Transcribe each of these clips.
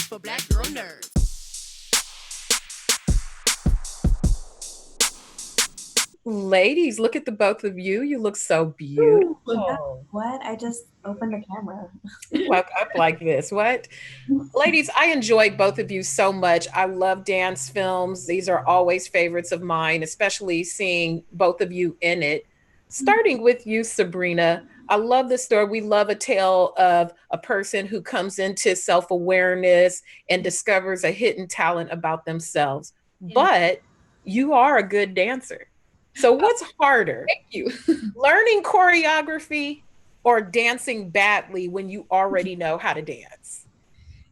for Black Girl Nerds. Ladies, look at the both of you. You look so Ooh, beautiful. what? I just opened the camera. You woke up like this. What? Ladies, I enjoyed both of you so much. I love dance films. These are always favorites of mine, especially seeing both of you in it. Starting with you, Sabrina, I love the story. We love a tale of a person who comes into self awareness and discovers a hidden talent about themselves. Yeah. But you are a good dancer. So, what's harder, Thank you. learning choreography or dancing badly when you already know how to dance?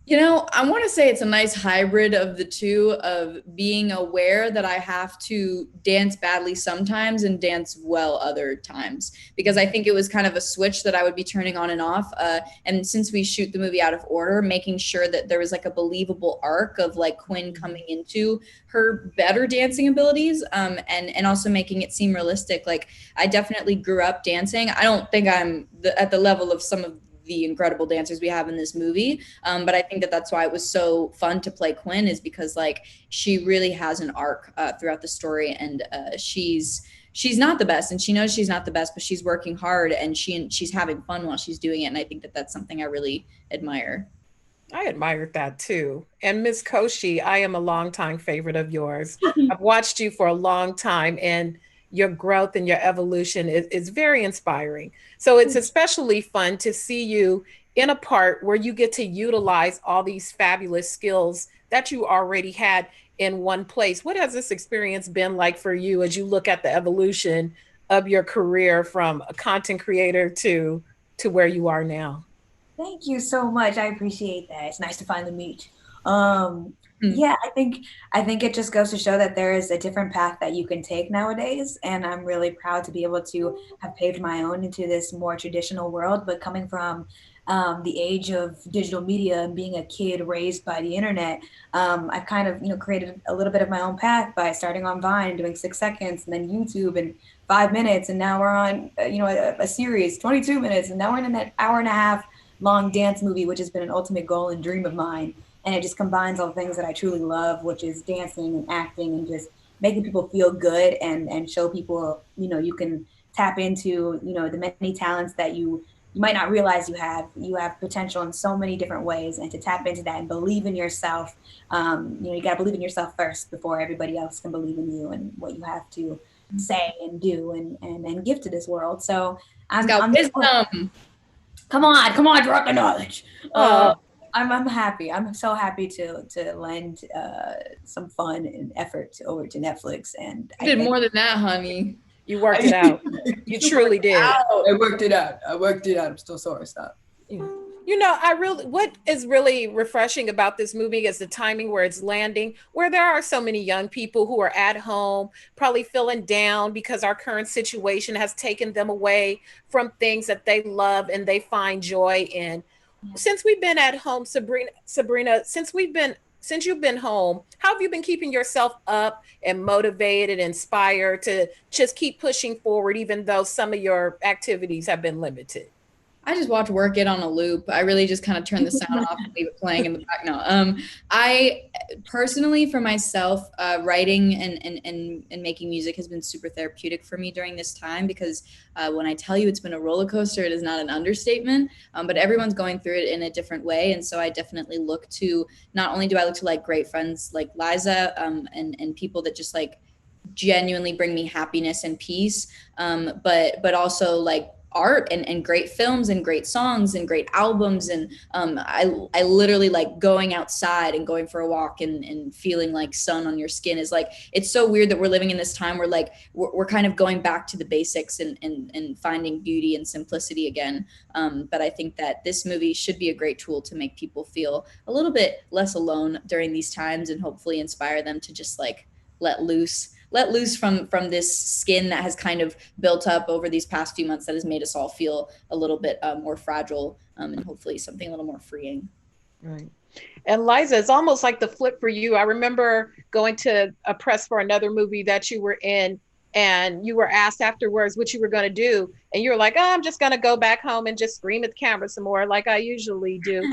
You know, I want to say it's a nice hybrid of the two, of being aware that I have to dance badly sometimes and dance well other times, because I think it was kind of a switch that I would be turning on and off. And since we shoot the movie out of order, making sure that there was like a believable arc of like Quinn coming into her better dancing abilities, and also making it seem realistic. Like, I definitely grew up dancing. I don't think I'm at the level of some of the incredible dancers we have in this movie. But I think that that's why it was so fun to play Quinn, is because like she really has an arc throughout the story, and she's not the best, and she knows she's not the best, but she's working hard, and she's having fun while she's doing it. And I think that that's something I really admire. I admired that too. And Miss Koshy, I am a longtime favorite of yours. I've watched you for a long time, and your growth and your evolution is very inspiring. So it's especially fun to see you in a part where you get to utilize all these fabulous skills that you already had in one place. What has this experience been like for you as you look at the evolution of your career from a content creator to where you are now? Thank you so much. I appreciate that. It's nice to finally meet. Yeah, I think it just goes to show that there is a different path that you can take nowadays, and I'm really proud to be able to have paved my own into this more traditional world. But coming from the age of digital media and being a kid raised by the internet, I've kind of created a little bit of my own path by starting on Vine, doing 6 seconds, and then YouTube and 5 minutes, and now we're on a series 22 minutes, and now we're in an hour and a half long dance movie, which has been an ultimate goal and dream of mine. And it just combines all the things that I truly love, which is dancing and acting and just making people feel good, and show people, you can tap into, the many talents that you might not realize you have. You have potential in so many different ways, and to tap into that and believe in yourself. You got to believe in yourself first before everybody else can believe in you and what you have to say and do and give to this world. So I'm Wisdom. come on, drop the knowledge. Oh, I'm happy. I'm so happy to lend some fun and effort over to Netflix, and You did more than that, honey. you worked it out. You truly did. I worked it out. I'm still sorry. Stop. What is really refreshing about this movie is the timing where it's landing, where there are so many young people who are at home, probably feeling down because our current situation has taken them away from things that they love and they find joy in. Since we've been at home, Sabrina, since you've been home, how have you been keeping yourself up and motivated, inspired to just keep pushing forward, even though some of your activities have been limited? I just watch Work It on a loop. I really just kind of turn the sound off and leave it playing in the back. No, I personally, for myself, writing and making music has been super therapeutic for me during this time, because when I tell you it's been a roller coaster, it is not an understatement. But everyone's going through it in a different way, and so I definitely look to, not only do I look to like great friends like Liza, and people that just like genuinely bring me happiness and peace, but also like art and great films and great songs and great albums. And I literally like going outside and going for a walk and feeling like sun on your skin is like, it's so weird that we're living in this time where like we're kind of going back to the basics and finding beauty and simplicity again. But I think that this movie should be a great tool to make people feel a little bit less alone during these times, and hopefully inspire them to just like let loose from this skin that has kind of built up over these past few months that has made us all feel a little bit more fragile, and hopefully something a little more freeing. Right. And Liza, it's almost like the flip for you. I remember going to a press for another movie that you were in, and you were asked afterwards what you were going to do. And you were like, oh, I'm just going to go back home and just scream at the camera some more like I usually do.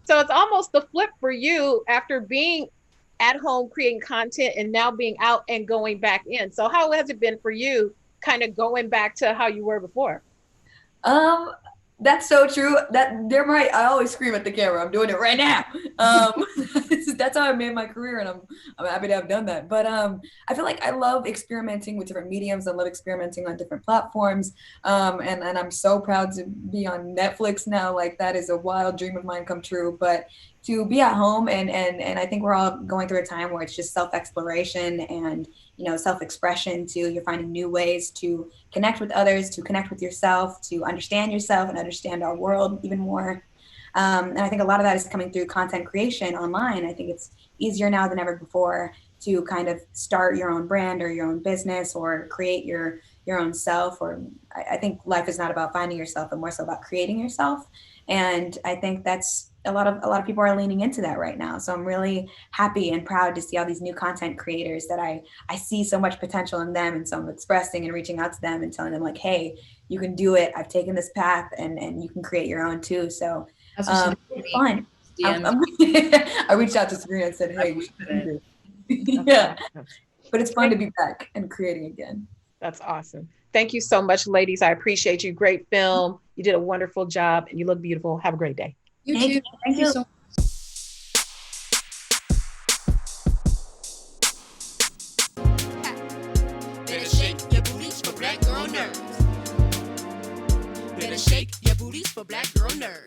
So So it's almost the flip for you after being at home creating content and now being out and going back in. So how has it been for you kind of going back to how you were before? Um, that's so true. That they're right. I always scream at the camera. I'm doing it right now. Um, that's how I made my career, and I'm happy to have done that. But I feel like I love experimenting with different mediums. I love experimenting on different platforms. And I'm so proud to be on Netflix now. Like that is a wild dream of mine come true. But to be at home and I think we're all going through a time where it's just self-exploration and self-expression too. You're finding new ways to connect with others, to connect with yourself, to understand yourself and understand our world even more. And I think a lot of that is coming through content creation online. I think it's easier now than ever before to kind of start your own brand or your own business or create your own self. Or I think life is not about finding yourself, but more so about creating yourself. And I think that's a lot of people are leaning into that right now. So I'm really happy and proud to see all these new content creators that I see so much potential in them. And so I'm expressing and reaching out to them and telling them like, hey, you can do it. I've taken this path and you can create your own too. So it's fun. I reached out to Sabrina and said, hey, we should do this. Yeah. But it's fun to be back and creating again. That's awesome. Thank you so much, ladies. I appreciate you. Great film. You did a wonderful job and you look beautiful. Have a great day. You too. Thank you so much. Better shake your booties for black girl nerves. Better shake your booties for black girl nerves.